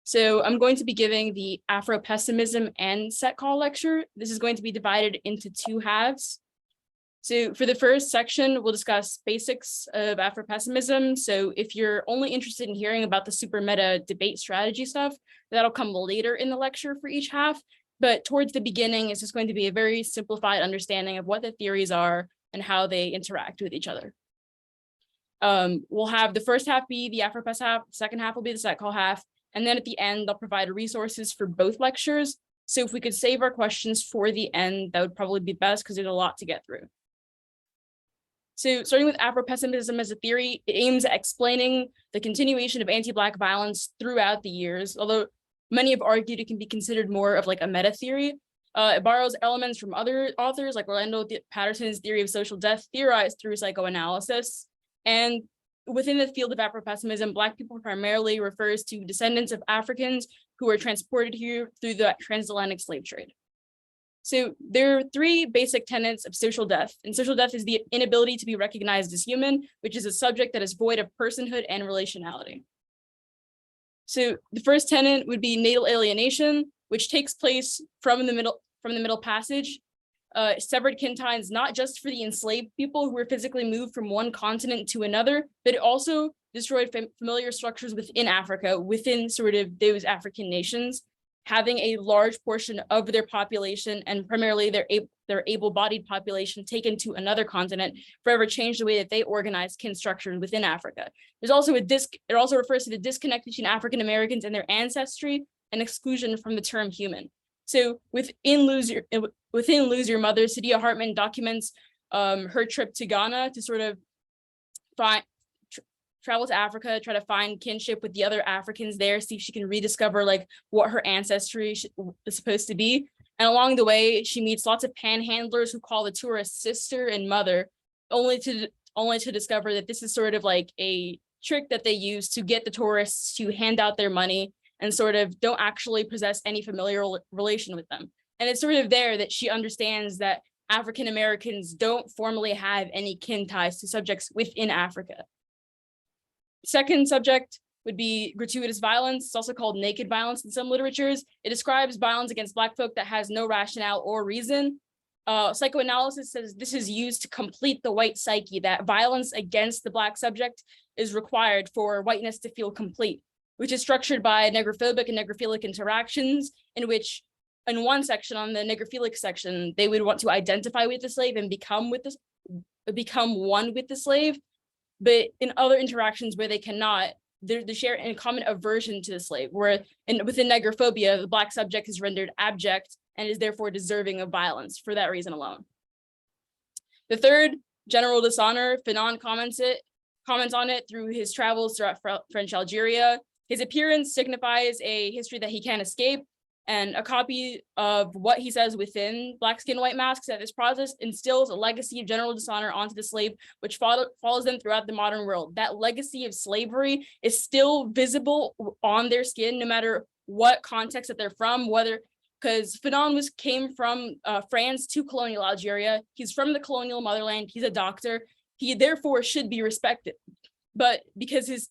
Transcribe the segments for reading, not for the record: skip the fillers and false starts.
So I'm going to be giving the Afro-pessimism and Set Col lecture. This is going to be divided into two halves. So for the first section, we'll discuss basics of Afro-pessimism. So if you're only interested in hearing about the super meta debate strategy stuff, that'll come later in the lecture for each half. But towards the beginning, it's just going to be a very simplified understanding of what the theories are and how they interact with each other. We'll have the first half be the Afropess half, second half will be the Set Col half, and then at the end, I'll provide resources for both lectures. So if we could save our questions for the end, that would probably be best because there's a lot to get through. So starting with Afro-pessimism as a theory, it aims at explaining the continuation of anti-Black violence throughout the years, although many have argued it can be considered more of like a meta theory. It borrows elements from other authors like Orlando Patterson's theory of social death theorized through psychoanalysis. And within the field of Afro-pessimism, Black people primarily refers to descendants of Africans who were transported here through the transatlantic slave trade. So there are three basic tenets of social death, and social death is the inability to be recognized as human, which is a subject that is void of personhood and relationality. So the first tenet would be natal alienation, which takes place from the Middle Passage. Severed kin ties, not just for the enslaved people who were physically moved from one continent to another, but it also destroyed familiar structures within Africa, within sort of those African nations, having a large portion of their population and primarily their able-bodied population taken to another continent forever changed the way that they organize kin structures within Africa. There's also it also refers to the disconnect between African Americans and their ancestry and exclusion from the term human. So within Lose Your Mother, Saidiya Hartman documents her trip to Ghana to sort of travel to Africa, try to find kinship with the other Africans there, see if she can rediscover like what her ancestry is supposed to be. And along the way, she meets lots of panhandlers who call the tourist sister and mother, only to discover that this is sort of like a trick that they use to get the tourists to hand out their money and sort of don't actually possess any familial relation with them. And it's sort of there that she understands that African Americans don't formally have any kin ties to subjects within Africa. Second subject would be gratuitous violence. It's also called naked violence in some literatures. It describes violence against Black folk that has no rationale or reason. Psychoanalysis says this is used to complete the white psyche, that violence against the Black subject is required for whiteness to feel complete, which is structured by negrophobic and negrophilic interactions, in which in one section, on the negrophilic section, they would want to identify with the slave and become one with the slave. But in other interactions where they cannot, they share a common aversion to the slave, where within negrophobia, the Black subject is rendered abject and is therefore deserving of violence for that reason alone. The third, general dishonor. Fanon comments on it through his travels throughout French Algeria. His appearance signifies a history that he can't escape, and a copy of what he says within Black Skin, White Masks that this process instills a legacy of general dishonor onto the slave, which follows them throughout the modern world. That legacy of slavery is still visible on their skin, no matter what context that they're from, because Fanon came from France to colonial Algeria. He's from the colonial motherland. He's a doctor. He therefore should be respected. But because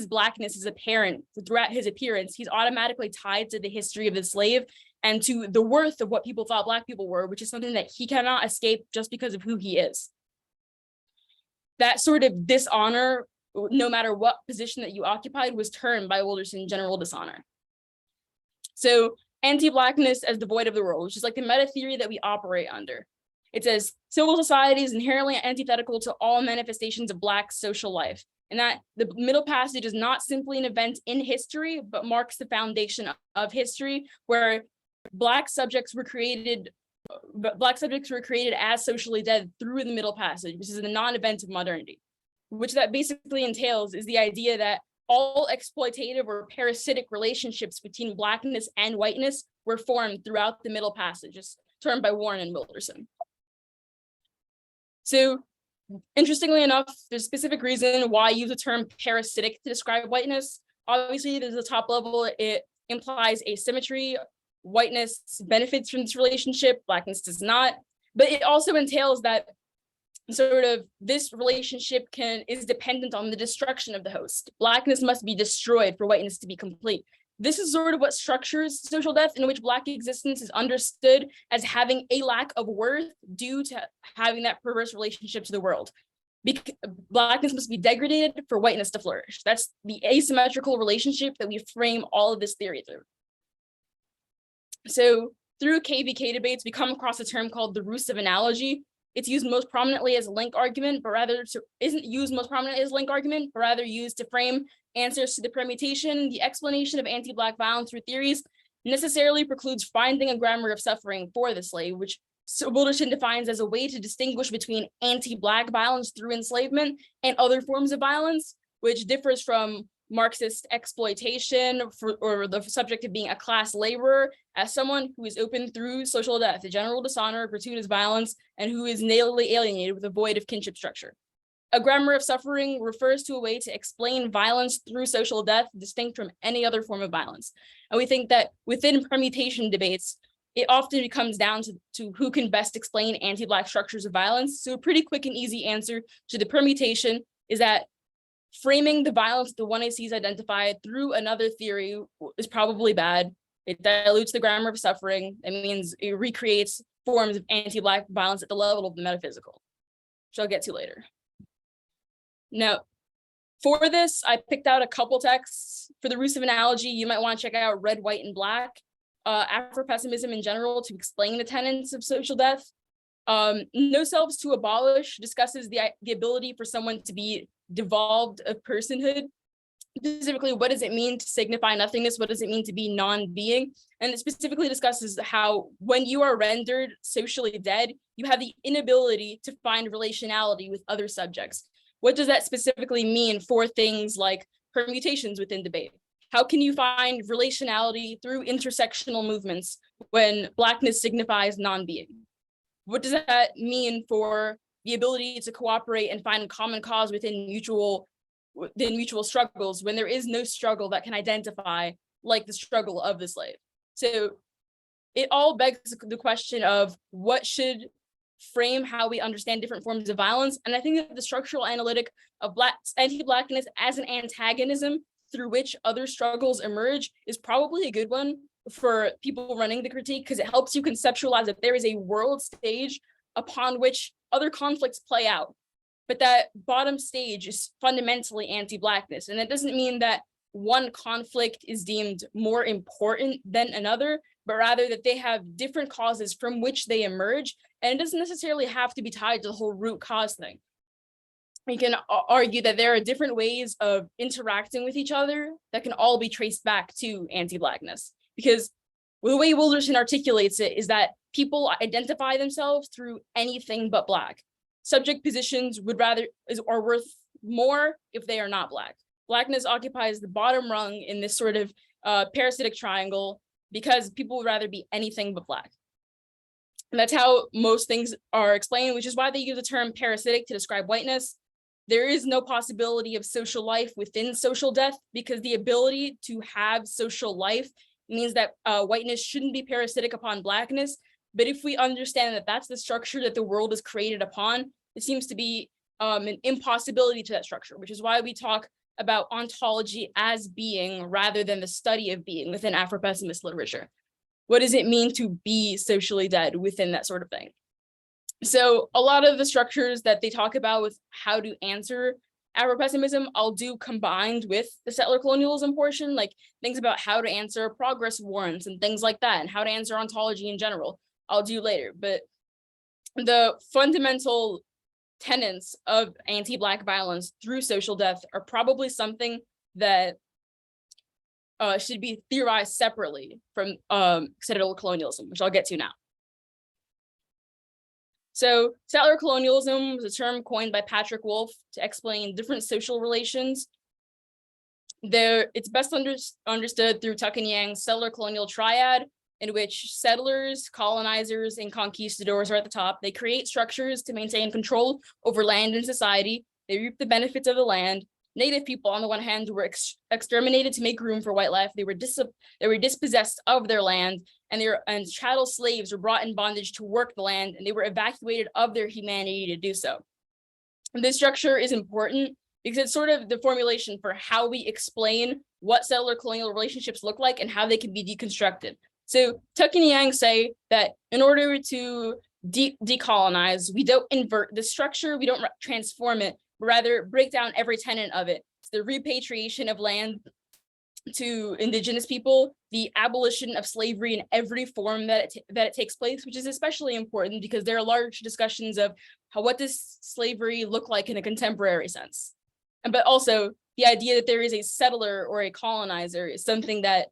Blackness is apparent throughout his appearance, he's automatically tied to the history of the slave and to the worth of what people thought Black people were, which is something that he cannot escape just because of who he is. That sort of dishonor, no matter what position that you occupied, was termed by Wilderson general dishonor. So anti-Blackness as devoid of the world, which is like the meta theory that we operate under. It says civil society is inherently antithetical to all manifestations of Black social life, and that the Middle Passage is not simply an event in history, but marks the foundation of history, where Black subjects were created as socially dead through the Middle Passage, which is a non-event of modernity. Which that basically entails is the idea that all exploitative or parasitic relationships between Blackness and whiteness were formed throughout the Middle Passage, as termed by Warren and Wilderson. So, interestingly enough, there's a specific reason why I use the term parasitic to describe whiteness. Obviously, there's a top level, it implies asymmetry. Whiteness benefits from this relationship, Blackness does not. But it also entails that sort of this relationship is dependent on the destruction of the host. Blackness must be destroyed for whiteness to be complete. This is sort of what structures social death, in which Black existence is understood as having a lack of worth due to having that perverse relationship to the world. Blackness must be degraded for whiteness to flourish. That's the asymmetrical relationship that we frame all of this theory through. So through KVK debates, we come across a term called the ruse of analogy. It's used most prominently as a link argument, but rather isn't used most prominently as a link argument, but rather used to frame answers to the permutation. The explanation of anti-Black violence through theories necessarily precludes finding a grammar of suffering for the slave, which Wilderson defines as a way to distinguish between anti-Black violence through enslavement and other forms of violence, which differs from Marxist exploitation or the subject of being a class laborer as someone who is open through social death, a general dishonor, gratuitous violence, and who is nailily alienated with a void of kinship structure. A grammar of suffering refers to a way to explain violence through social death distinct from any other form of violence. And we think that within permutation debates, it often comes down to who can best explain anti-Black structures of violence. So a pretty quick and easy answer to the permutation is that framing the violence the one sees identified through another theory is probably bad. It dilutes the grammar of suffering. It means it recreates forms of anti-Black violence at the level of the metaphysical, which I'll get to later. Now, for this, I picked out a couple texts. For the ruse of analogy, you might want to check out Red, White, and Black, Afro-pessimism in general to explain the tenets of social death. No Selves to Abolish discusses the ability for someone to be devolved of personhood. Specifically, what does it mean to signify nothingness? What does it mean to be non-being? And it specifically discusses how when you are rendered socially dead, you have the inability to find relationality with other subjects. What does that specifically mean for things like permutations within debate? How can you find relationality through intersectional movements when Blackness signifies non-being? What does that mean for the ability to cooperate and find common cause within mutual struggles when there is no struggle that can identify like the struggle of the slave? So it all begs the question of what should frame how we understand different forms of violence. And I think that the structural analytic of anti-Blackness as an antagonism through which other struggles emerge is probably a good one for people running the critique, because it helps you conceptualize that there is a world stage upon which other conflicts play out. But that bottom stage is fundamentally anti-Blackness. And that doesn't mean that one conflict is deemed more important than another, but rather that they have different causes from which they emerge. And it doesn't necessarily have to be tied to the whole root cause thing. We can argue that there are different ways of interacting with each other that can all be traced back to anti-Blackness. Because the way Wilderson articulates it is that people identify themselves through anything but Black. Subject positions are worth more if they are not Black. Blackness occupies the bottom rung in this sort of parasitic triangle because people would rather be anything but Black. And that's how most things are explained, which is why they use the term parasitic to describe whiteness. There is no possibility of social life within social death because the ability to have social life means that whiteness shouldn't be parasitic upon Blackness. But if we understand that that's the structure that the world is created upon, it seems to be an impossibility to that structure, which is why we talk about ontology as being rather than the study of being within Afro-pessimist literature. What does it mean to be socially dead within that sort of thing? So a lot of the structures that they talk about with how to answer Afro-pessimism, I'll do combined with the settler colonialism portion, like things about how to answer progress warrants and things like that, and how to answer ontology in general, I'll do later. But the fundamental tenets of anti-Black violence through social death are probably something that should be theorized separately from settler colonialism, which I'll get to now. So settler colonialism was a term coined by Patrick Wolfe to explain different social relations. It's best understood through Tuck and Yang's settler colonial triad, in which settlers, colonizers, and conquistadors are at the top. They create structures to maintain control over land and society. They reap the benefits of the land. Native people, on the one hand, were exterminated to make room for white life. They were dispossessed of their land, and chattel slaves were brought in bondage to work the land, and they were evacuated of their humanity to do so. And this structure is important because it's sort of the formulation for how we explain what settler colonial relationships look like and how they can be deconstructed. So Tuck and Yang say that in order to decolonize, we don't invert the structure, we don't transform it, but rather break down every tenet of it. It's the repatriation of land to indigenous people, the abolition of slavery in every form that it takes place, which is especially important because there are large discussions of what does slavery look like in a contemporary sense. But also the idea that there is a settler or a colonizer is something that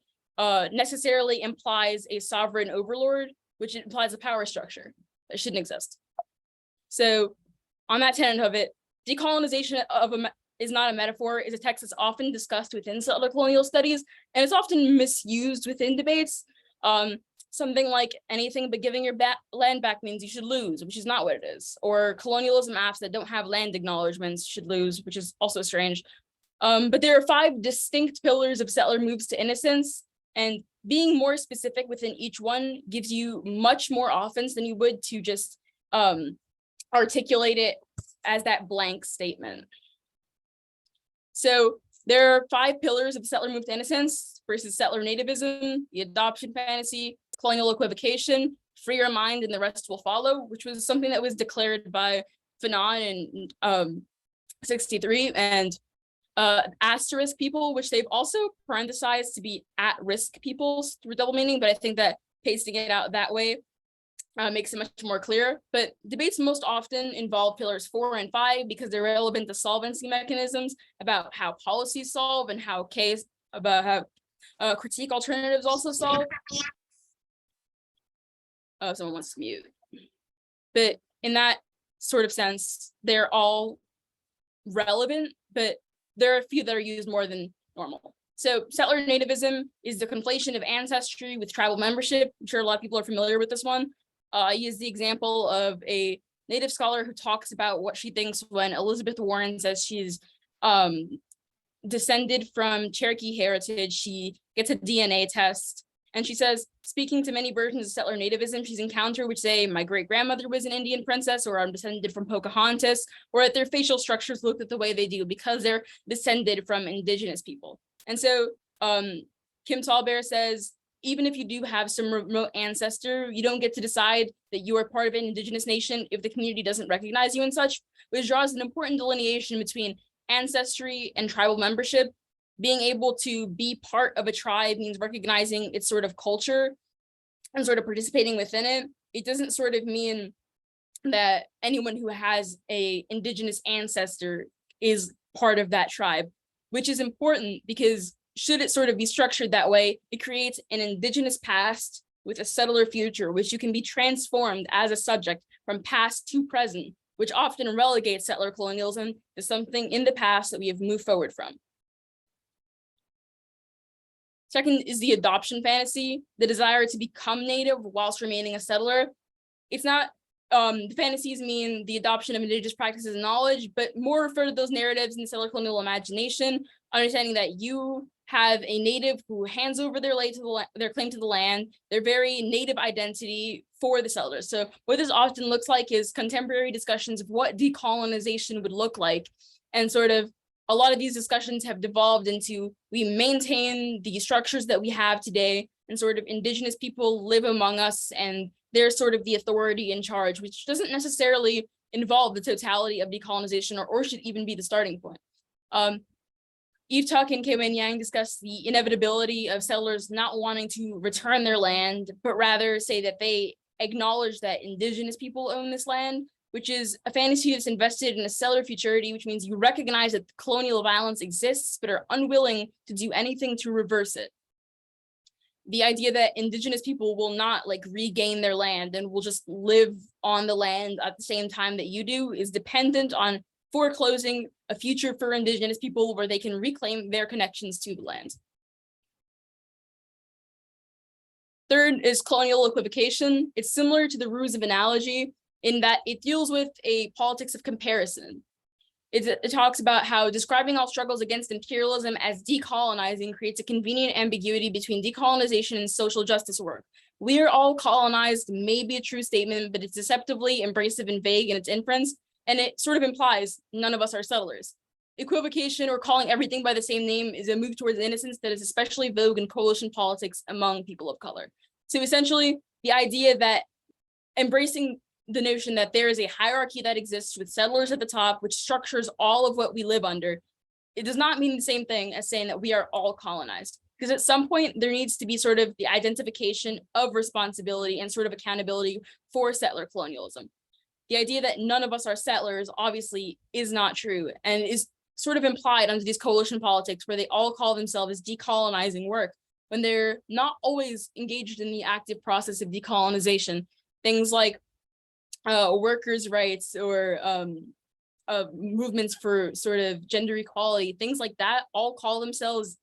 necessarily implies a sovereign overlord, which implies a power structure that shouldn't exist. So on that tenet of it, decolonization is not a metaphor, is a text that's often discussed within settler colonial studies, and it's often misused within debates. Something like anything but giving your land back means you should lose, which is not what it is. Or colonialism apps that don't have land acknowledgements should lose, which is also strange. But there are 5 distinct pillars of settler moves to innocence, and being more specific within each one gives you much more offense than you would to just articulate it as that blank statement. So there are 5 pillars of settler move to innocence versus settler nativism, the adoption fantasy, colonial equivocation, free your mind, and the rest will follow, which was something that was declared by Fanon in 63, and asterisk people, which they've also parenthesized to be at-risk peoples through double meaning, but I think that pasting it out that way makes it much more clear. But debates most often involve pillars 4 and 5 because they're relevant to solvency mechanisms about how policies solve and how critique alternatives also solve. Oh, someone wants to mute. But in that sort of sense, they're all relevant, but there are a few that are used more than normal. So settler nativism is the conflation of ancestry with tribal membership. I'm sure a lot of people are familiar with this one. I use the example of a native scholar who talks about what she thinks when Elizabeth Warren says she's descended from Cherokee heritage. She gets a DNA test, and she says, speaking to many versions of settler nativism she's encountered, which say, my great-grandmother was an Indian princess, or I'm descended from Pocahontas, or that their facial structures look at the way they do because they're descended from indigenous people. And so Kim Tallbear says, even if you do have some remote ancestor, you don't get to decide that you are part of an indigenous nation if the community doesn't recognize you and such, which draws an important delineation between ancestry and tribal membership. Being able to be part of a tribe means recognizing its sort of culture and sort of participating within it. It doesn't sort of mean that anyone who has an indigenous ancestor is part of that tribe, which is important because should it sort of be structured that way, it creates an indigenous past with a settler future, which you can be transformed as a subject from past to present, which often relegates settler colonialism to something in the past that we have moved forward from. Second is the adoption fantasy, the desire to become native whilst remaining a settler. It's not, the fantasies mean the adoption of indigenous practices and knowledge, but more refer to those narratives in the settler colonial imagination, understanding that you have a native who hands over their claim to the land, their very native identity for the settlers. So what this often looks like is contemporary discussions of what decolonization would look like, and sort of a lot of these discussions have devolved into we maintain the structures that we have today, and sort of indigenous people live among us and they're sort of the authority in charge, which doesn't necessarily involve the totality of decolonization or should even be the starting point. Eve Tuck and Kei-Wen Yang discussed the inevitability of settlers not wanting to return their land, but rather say that they acknowledge that indigenous people own this land, which is a fantasy that's invested in a settler futurity, which means you recognize that colonial violence exists, but are unwilling to do anything to reverse it. The idea that indigenous people will not regain their land and will just live on the land at the same time that you do is dependent on foreclosing a future for indigenous people where they can reclaim their connections to the land. Third is colonial equivocation. It's similar to the ruse of analogy in that it deals with a politics of comparison. It talks about how describing all struggles against imperialism as decolonizing creates a convenient ambiguity between decolonization and social justice work. We are all colonized may be a true statement, but it's deceptively abrasive and vague in its inference, and it sort of implies none of us are settlers. equivocation or calling everything by the same name is a move towards innocence that is especially vogue in coalition politics among people of color. So essentially, the idea that embracing the notion that there is a hierarchy that exists with settlers at the top, which structures all of what we live under, it does not mean the same thing as saying that we are all colonized. Because at some point, there needs to be sort of the identification of responsibility and sort of accountability for settler colonialism. The idea that none of us are settlers obviously is not true and is sort of implied under these coalition politics where they all call themselves decolonizing work when they're not always engaged in the active process of decolonization. Things like workers' rights or movements for sort of gender equality, things like that, all call themselves,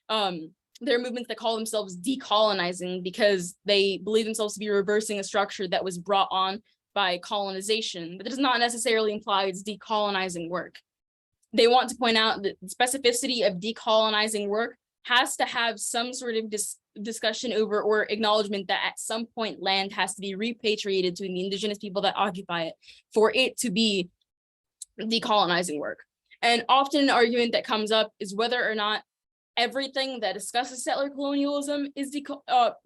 there are movements that call themselves decolonizing because they believe themselves to be reversing a structure that was brought on by colonization, but it does not necessarily imply it's decolonizing work. They want to point out that the specificity of decolonizing work has to have some sort of discussion over or acknowledgement that at some point land has to be repatriated to the indigenous people that occupy it for it to be decolonizing work. And often an argument that comes up is whether or not everything that discusses settler colonialism is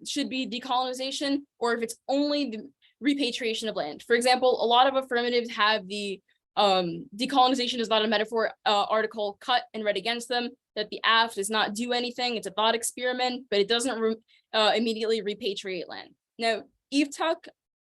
should be decolonization, or if it's only the repatriation of land. For example, a lot of affirmatives have the decolonization is not a metaphor article cut and read against them, that the AF does not do anything, it's a thought experiment, but it doesn't immediately repatriate land. Now, Eve Tuck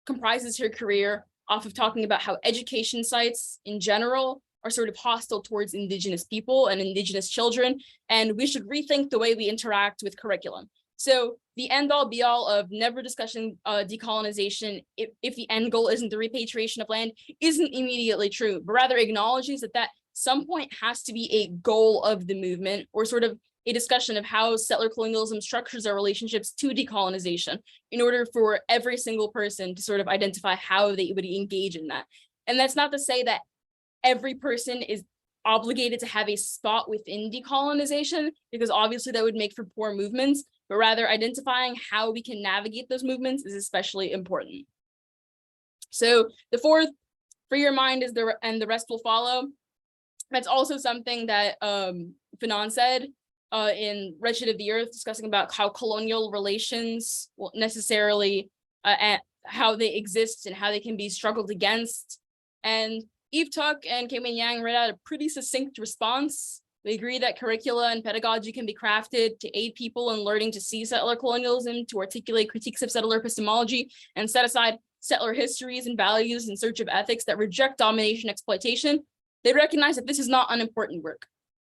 comprises her career off of talking about how education sites in general are sort of hostile towards indigenous people and indigenous children, and we should rethink the way we interact with curriculum. So the end all be all of never discussing decolonization if the end goal isn't the repatriation of land isn't immediately true, but rather acknowledges that some point has to be a goal of the movement or sort of a discussion of how settler colonialism structures our relationships to decolonization in order for every single person to sort of identify how they would engage in that. And that's not to say that every person is obligated to have a spot within decolonization, because obviously that would make for poor movements, but rather identifying how we can navigate those movements is especially important. So the fourth, free your mind is and the rest will follow. That's also something that Fanon said in Wretched of the Earth, discussing about how colonial relations will necessarily, how they exist and how they can be struggled against. And Eve Tuck and Caitlin Yang read out a pretty succinct response. They agree that curricula and pedagogy can be crafted to aid people in learning to see settler colonialism, to articulate critiques of settler epistemology, and set aside settler histories and values in search of ethics that reject domination exploitation. They recognize that this is not unimportant work.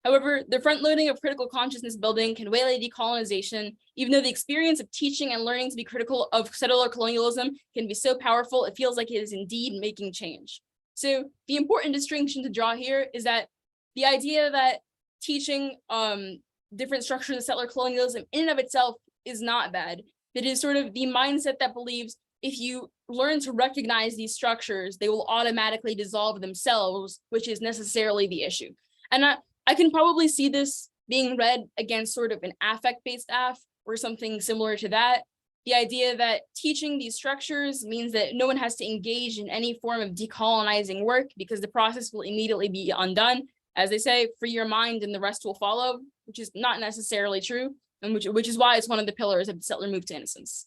However, the front-loading of critical consciousness building can waylay decolonization, even though the experience of teaching and learning to be critical of settler colonialism can be so powerful, it feels like it is indeed making change. So the important distinction to draw here is that the idea that teaching different structures of settler colonialism in and of itself is not bad. It is sort of the mindset that believes if you learn to recognize these structures, they will automatically dissolve themselves, which is necessarily the issue. And I can probably see this being read against sort of an affect-based AF or something similar to that. The idea that teaching these structures means that no one has to engage in any form of decolonizing work because the process will immediately be undone. As they say, free your mind and the rest will follow, which is not necessarily true, and which is why it's one of the pillars of the settler move to innocence.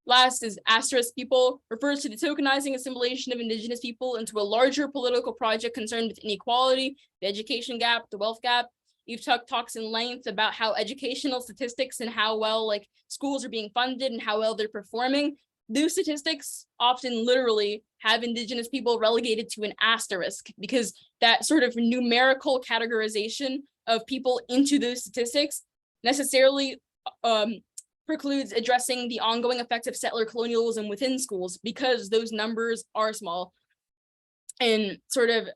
Last is asterisk people, refers to the tokenizing assimilation of indigenous people into a larger political project concerned with inequality, the education gap, the wealth gap. Eve Tuck talks in length about how educational statistics and how well schools are being funded and how well they're performing. Those statistics often literally have indigenous people relegated to an asterisk because that sort of numerical categorization of people into those statistics necessarily precludes addressing the ongoing effects of settler colonialism within schools because those numbers are small, and sort of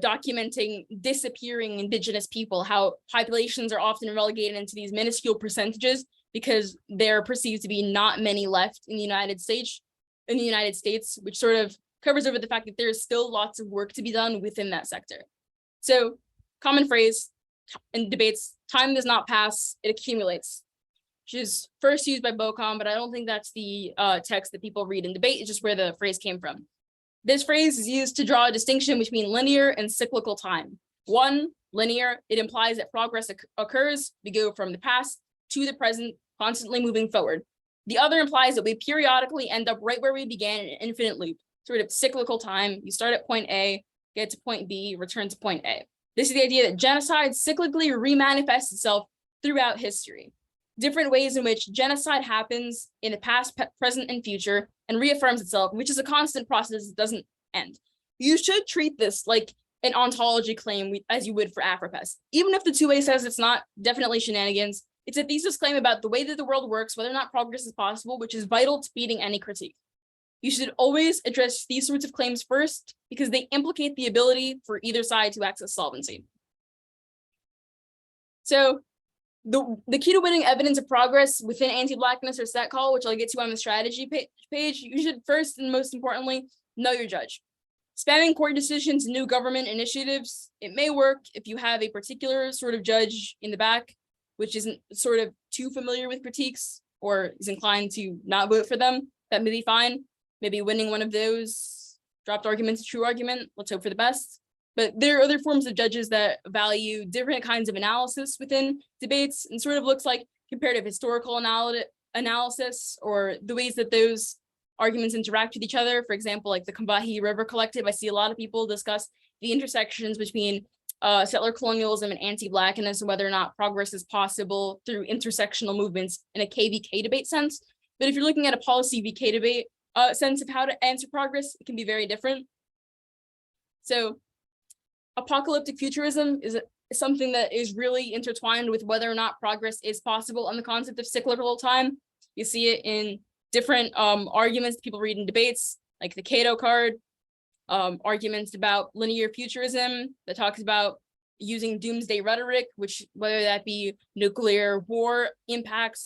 documenting disappearing indigenous people, how populations are often relegated into these minuscule percentages because there are perceived to be not many left in the United States, which sort of covers over the fact that there's still lots of work to be done within that sector. So common phrase in debates, time does not pass, it accumulates, which is first used by Bocom, but I don't think that's the text that people read in debate. It's just where the phrase came from. This phrase is used to draw a distinction between linear and cyclical time. One, linear, it implies that progress occurs. We go from the past to the present, constantly moving forward. The other implies that we periodically end up right where we began in an infinite loop, sort of cyclical time. You start at point A, get to point B, return to point A. This is the idea that genocide cyclically remanifests itself throughout history. Different ways in which genocide happens in the past, present, and future, and reaffirms itself, which is a constant process that doesn't end. You should treat this like an ontology claim as you would for Afropess. Even if the 2A says it's not, definitely shenanigans, it's a thesis claim about the way that the world works, whether or not progress is possible, which is vital to beating any critique. You should always address these sorts of claims first because they implicate the ability for either side to access solvency. So the key to winning evidence of progress within anti-Blackness or Set Col, which I'll get to on the strategy page, you should first and most importantly, know your judge. Spamming court decisions and new government initiatives, it may work if you have a particular sort of judge in the back, which isn't sort of too familiar with critiques or is inclined to not vote for them. That may be fine. Maybe winning one of those dropped arguments, true argument. Let's hope for the best. But there are other forms of judges that value different kinds of analysis within debates and sort of looks like comparative historical analysis or the ways that those arguments interact with each other. For example, like the Combahee River Collective, I see a lot of people discuss the intersections between settler colonialism and anti-Blackness and whether or not progress is possible through intersectional movements in a KVK debate sense. But if you're looking at a policy VK debate sense of how to answer progress, it can be very different. So apocalyptic futurism is something that is really intertwined with whether or not progress is possible on the concept of cyclical time. You see it in different arguments that people read in debates, like the Cato card, arguments about linear futurism that talks about using doomsday rhetoric, which whether that be nuclear war impacts,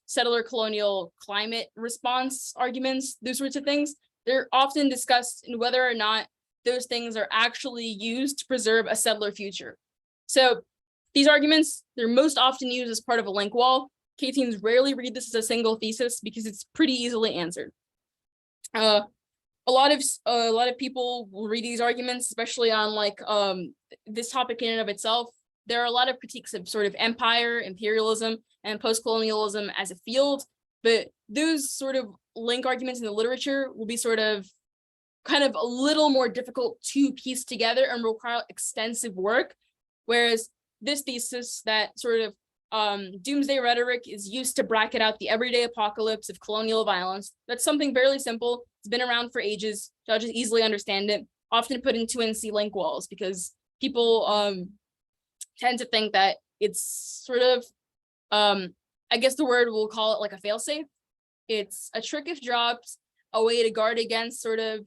settler colonial climate response arguments, those sorts of things. They're often discussed in whether or not those things are actually used to preserve a settler future. So these arguments, they're most often used as part of a link wall. K-teams rarely read this as a single thesis because it's pretty easily answered. A lot of people will read these arguments, especially on like this topic in and of itself. There are a lot of critiques of sort of empire, imperialism, and post-colonialism as a field, but those sort of link arguments in the literature will be sort of kind of a little more difficult to piece together and require extensive work. Whereas this thesis that sort of doomsday rhetoric is used to bracket out the everyday apocalypse of colonial violence. That's something fairly simple. It's been around for ages. Judges easily understand it, often put into NC link walls because people tend to think that it's sort of, I guess the word we'll call it like a failsafe. It's a trick if dropped, a way to guard against sort of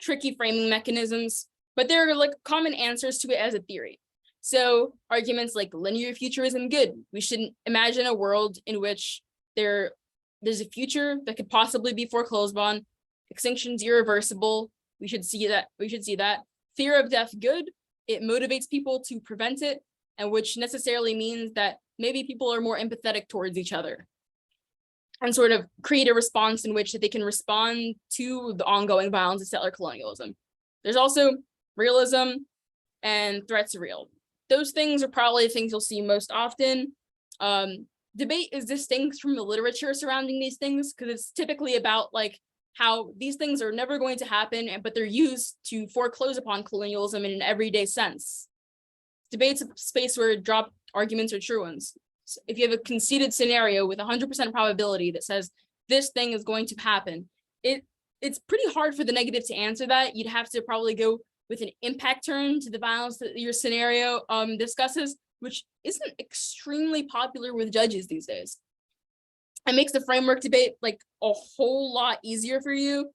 tricky framing mechanisms, but there are like common answers to it as a theory. So arguments like linear futurism, good. We shouldn't imagine a world in which there's a future that could possibly be foreclosed on. Extinction's irreversible. We should see that. Fear of death, good. It motivates people to prevent it, and which necessarily means that maybe people are more empathetic towards each other and sort of create a response in which they can respond to the ongoing violence of settler colonialism. There's also realism and threats are real. Those things are probably the things you'll see most often. Debate is distinct from the literature surrounding these things because it's typically about like how these things are never going to happen, but they're used to foreclose upon colonialism in an everyday sense. Debate's a space where dropped arguments are true ones. So if you have a conceded scenario with 100% probability that says this thing is going to happen, it's pretty hard for the negative to answer that. You'd have to probably go with an impact turn to the violence that your scenario discusses, which isn't extremely popular with judges these days. It makes the framework debate like a whole lot easier for you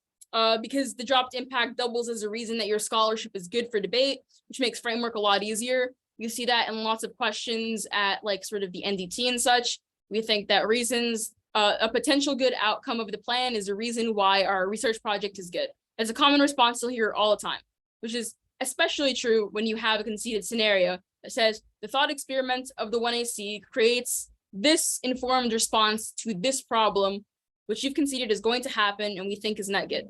because the dropped impact doubles as a reason that your scholarship is good for debate, which makes framework a lot easier. You see that in lots of questions at like sort of the NDT and such. We think that reasons, a potential good outcome of the plan is a reason why our research project is good. As a common response you'll hear all the time, which is especially true when you have a conceded scenario that says the thought experiment of the 1AC creates this informed response to this problem, which you've conceded is going to happen and we think is not good.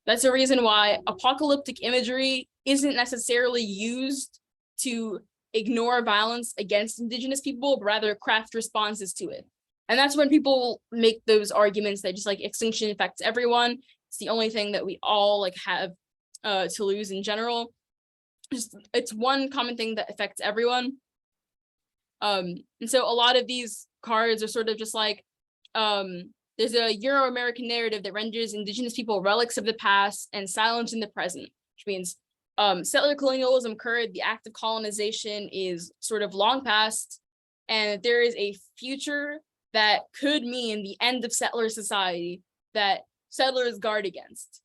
That's the reason why apocalyptic imagery isn't necessarily used to ignore violence against Indigenous people, but rather craft responses to it. And that's when people make those arguments that just like extinction affects everyone. It's the only thing that we all like have to lose in general. Just it's one common thing that affects everyone. And so a lot of these cards are sort of just like, there's a Euro-American narrative that renders Indigenous people relics of the past and silence in the present, which means settler colonialism occurred, the act of colonization is sort of long past, and there is a future that could mean the end of settler society that settlers guard against.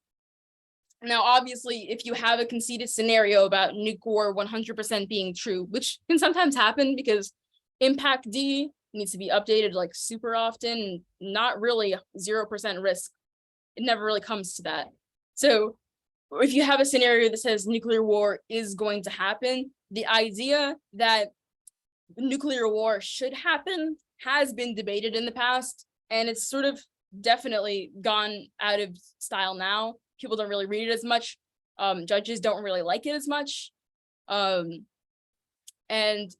Now, obviously, if you have a conceded scenario about nuke war 100% being true, which can sometimes happen because Impact D needs to be updated like super often, not really 0% risk. It never really comes to that. So if you have a scenario that says nuclear war is going to happen, the idea that nuclear war should happen has been debated in the past, and it's sort of definitely gone out of style now. People don't really read it as much. Judges don't really like it as much. And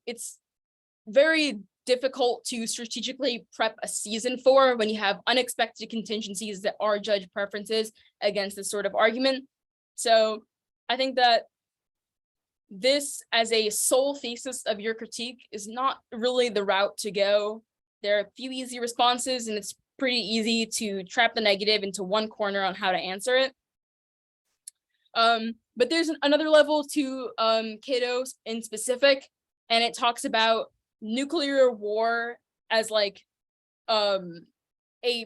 it's very difficult to strategically prep a season for when you have unexpected contingencies that are judge preferences against this sort of argument. So I think that this as a sole thesis of your critique is not really the route to go. There are a few easy responses, and it's pretty easy to trap the negative into one corner on how to answer it. But there's another level to Cato in specific, and it talks about nuclear war as like a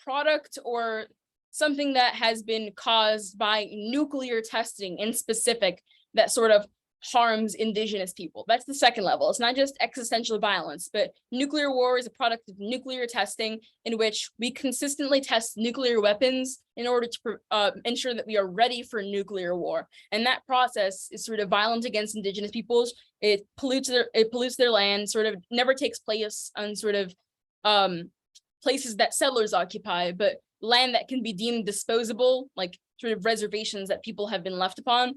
product or something that has been caused by nuclear testing in specific that sort of harms Indigenous people. That's the second level. It's not just existential violence, but nuclear war is a product of nuclear testing in which we consistently test nuclear weapons in order to ensure that we are ready for nuclear war. And that process is sort of violent against Indigenous peoples. It pollutes their land, sort of never takes place on sort of places that settlers occupy, but land that can be deemed disposable, like sort of reservations that people have been left upon.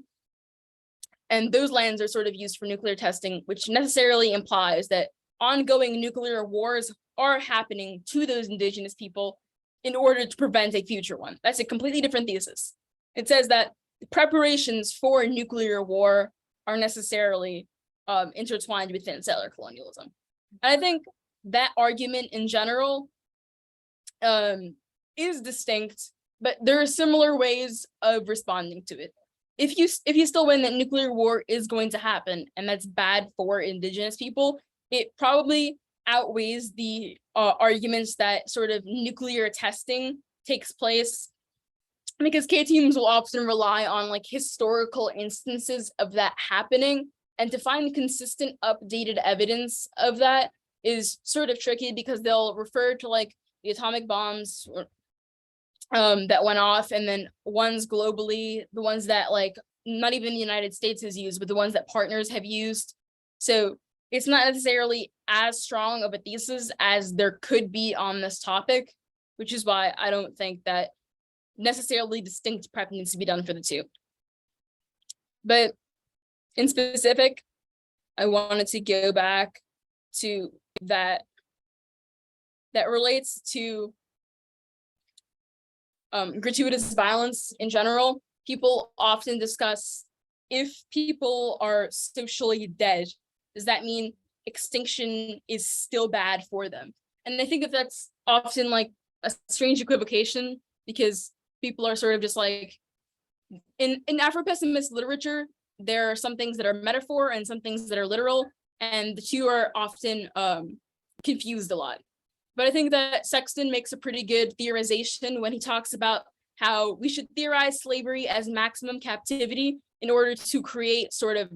And those lands are sort of used for nuclear testing, which necessarily implies that ongoing nuclear wars are happening to those Indigenous people in order to prevent a future one. That's a completely different thesis. It says that the preparations for nuclear war are necessarily intertwined within settler colonialism. And I think that argument in general is distinct, but there are similar ways of responding to it. If you still win that nuclear war is going to happen and that's bad for Indigenous people, it probably outweighs the arguments that sort of nuclear testing takes place, because K teams will often rely on like historical instances of that happening, and to find consistent updated evidence of that is sort of tricky because they'll refer to like the atomic bombs that went off, and then ones globally, the ones that like not even the United States has used, but the ones that partners have used. So it's not necessarily as strong of a thesis as there could be on this topic, which is why I don't think that necessarily distinct prep needs to be done for the two. But in specific, I wanted to go back to that relates to gratuitous violence in general. People often discuss, if people are socially dead, does that mean extinction is still bad for them? And I think that that's often like a strange equivocation, because people are sort of just like, in Afro-pessimist literature, there are some things that are metaphor and some things that are literal, and the two are often confused a lot. But I think that Sexton makes a pretty good theorization when he talks about how we should theorize slavery as maximum captivity in order to create sort of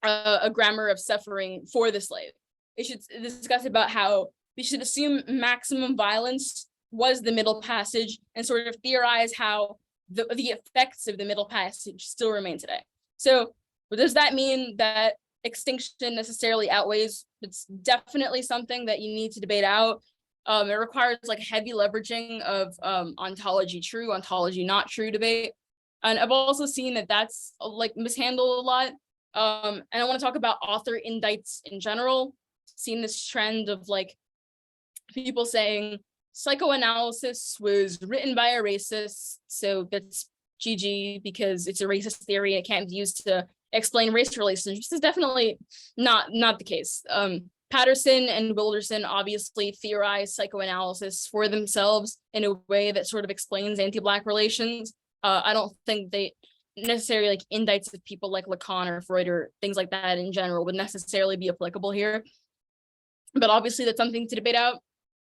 a grammar of suffering for the slave. We should discuss about how we should assume maximum violence was the Middle Passage and sort of theorize how the effects of the Middle Passage still remain today. So does that mean that extinction necessarily outweighs? It's definitely something that you need to debate out. It requires like heavy leveraging of ontology true, ontology not true debate. And I've also seen that that's like mishandled a lot. And I want to talk about author indicts in general. Seen this trend of like people saying psychoanalysis was written by a racist, so that's GG because it's a racist theory. It can't be used to explain race relations. This is definitely not the case. Patterson and Wilderson obviously theorized psychoanalysis for themselves in a way that sort of explains anti-Black relations. I don't think they necessarily like indicts of people like Lacan or Freud or things like that in general would necessarily be applicable here. But obviously that's something to debate out.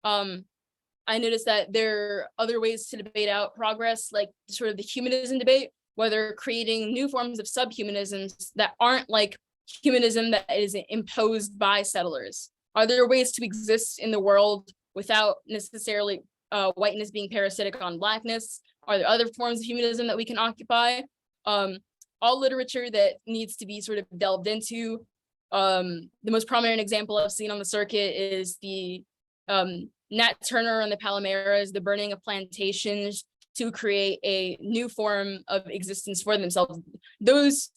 I noticed that there are other ways to debate out progress, like sort of the humanism debate, whether creating new forms of subhumanisms that aren't like humanism that is imposed by settlers. Are there ways to exist in the world without necessarily whiteness being parasitic on Blackness? Are there other forms of humanism that we can occupy? All literature that needs to be sort of delved into. The most prominent example I've seen on the circuit is the Nat Turner and the Palomares, the burning of plantations to create a new form of existence for themselves. Those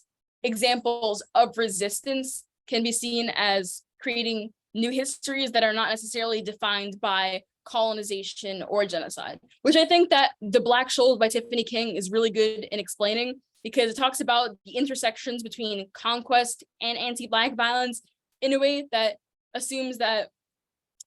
examples of resistance can be seen as creating new histories that are not necessarily defined by colonization or genocide, which I think that The Black Shoals by Tiffany King is really good in explaining, because it talks about the intersections between conquest and anti-Black violence in a way that assumes that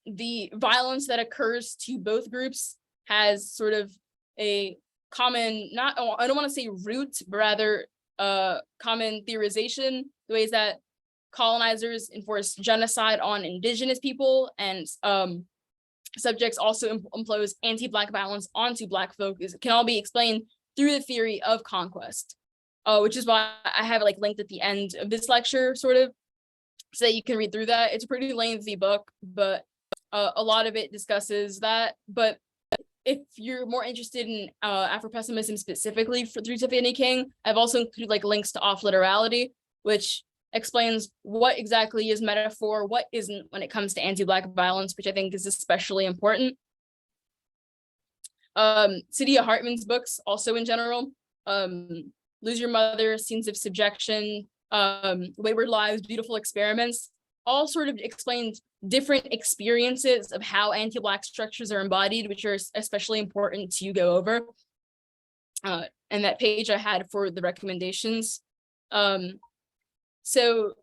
the violence that occurs to both groups has sort of a common, not, I don't want to say root, but rather common theorization, the ways that colonizers enforce genocide on indigenous people and subjects also impose anti-Black violence onto Black folk can all be explained through the theory of conquest, which is why I have it like linked at the end of this lecture, sort of, so that you can read through that. It's a pretty lengthy book, but a lot of it discusses that. But if you're more interested in Afro-pessimism specifically through Tiffany King, I've also included like links to off literality, which explains what exactly is metaphor, what isn't when it comes to anti-Black violence, which I think is especially important. Saidiya Hartman's books also in general, Lose Your Mother, Scenes of Subjection, Wayward Lives, Beautiful Experiments, all sort of explained different experiences of how anti-Black structures are embodied, which are especially important to go over. And that page I had for the recommendations. So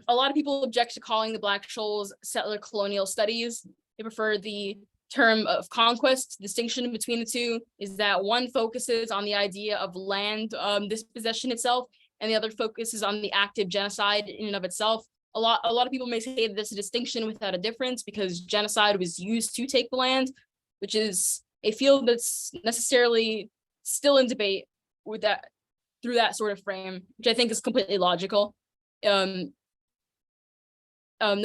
a lot of people object to calling the Black Shoals settler colonial studies. They prefer the term of conquest. Distinction between the two is that one focuses on the idea of land dispossession itself, and the other focuses on the active genocide in and of itself. A lot of people may say that this is a distinction without a difference because genocide was used to take the land, which is a field that's necessarily still in debate with that through that sort of frame, which I think is completely logical. No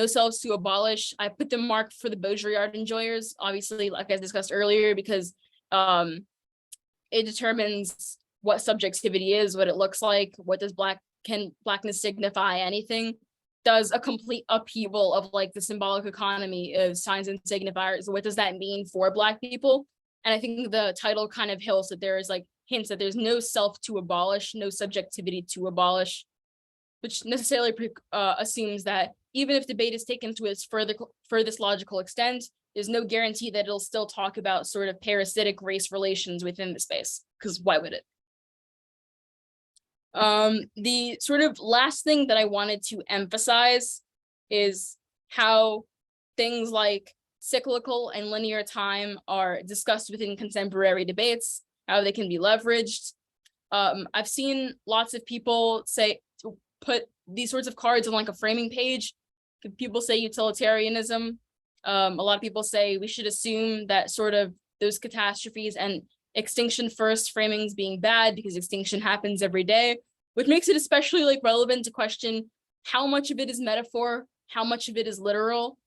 selves to abolish. I put the mark for the Baudrillard enjoyers, obviously, like I discussed earlier, because it determines what subjectivity is, what it looks like, what does Blackness signify, anything. Does a complete upheaval of like the symbolic economy of signs and signifiers. What does that mean for Black people? And I think the title kind of hints that there is like hints that there's no self to abolish, no subjectivity to abolish, which necessarily assumes that even if debate is taken to its furthest logical extent, there's no guarantee that it'll still talk about sort of parasitic race relations within the space, because why would it? The sort of last thing that I wanted to emphasize is how things like cyclical and linear time are discussed within contemporary debates, how they can be leveraged. I've seen lots of people say to put these sorts of cards on like a framing page. People say utilitarianism. A lot of people say we should assume that sort of those catastrophes and extinction first framings being bad because extinction happens every day, which makes it especially like relevant to question how much of it is metaphor, how much of it is literal.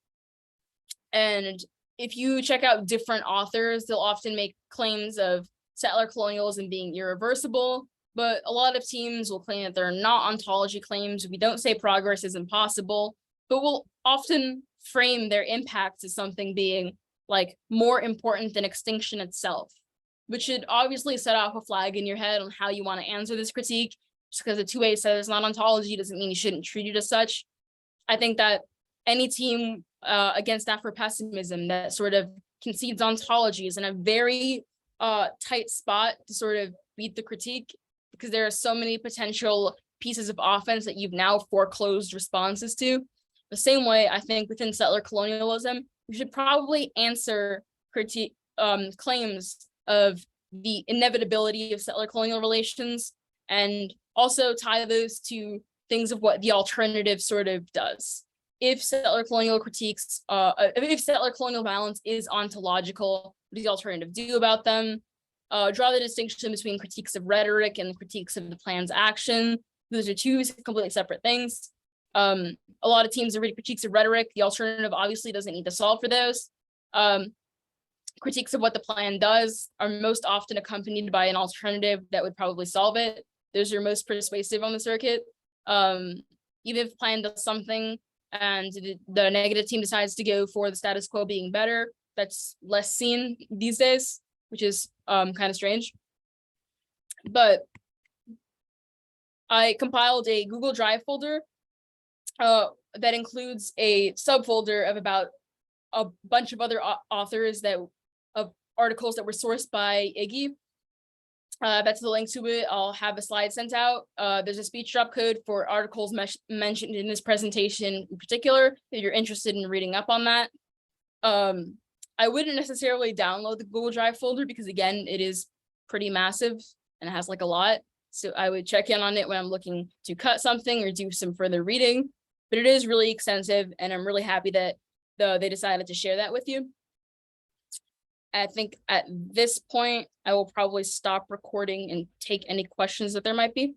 And if you check out different authors, they'll often make claims of settler colonialism being irreversible, but a lot of teams will claim that they're not ontology claims. We don't say progress is impossible, but we'll often frame their impacts as something being like more important than extinction itself, which should obviously set off a flag in your head on how you want to answer this critique. Just because the 2A says it's not ontology doesn't mean you shouldn't treat it as such. I think that any team against Afro-pessimism that sort of concedes ontology is in a very tight spot to sort of beat the critique, because there are so many potential pieces of offense that you've now foreclosed responses to. The same way, I think within settler colonialism, you should probably answer critique claims of the inevitability of settler colonial relations, and also tie those to things of what the alternative sort of does. If settler colonial critiques, if settler colonial violence is ontological, what does the alternative do about them? Draw the distinction between critiques of rhetoric and critiques of the plan's action. Those are two completely separate things. A lot of teams are reading critiques of rhetoric. The alternative obviously doesn't need to solve for those. Critiques of what the plan does are most often accompanied by an alternative that would probably solve it. Those are most persuasive on the circuit. Even if the plan does something and the negative team decides to go for the status quo being better, that's less seen these days, which is kind of strange. But I compiled a Google Drive folder that includes a subfolder of about a bunch of other authors of articles that were sourced by Iggy. That's the link to it. I'll have a slide sent out. There's a speech drop code for articles mentioned in this presentation in particular, if you're interested in reading up on that. I wouldn't necessarily download the Google Drive folder because, again, it is pretty massive and it has like a lot. So I would check in on it when I'm looking to cut something or do some further reading. But it is really extensive, and I'm really happy that they decided to share that with you. I think at this point, I will probably stop recording and take any questions that there might be.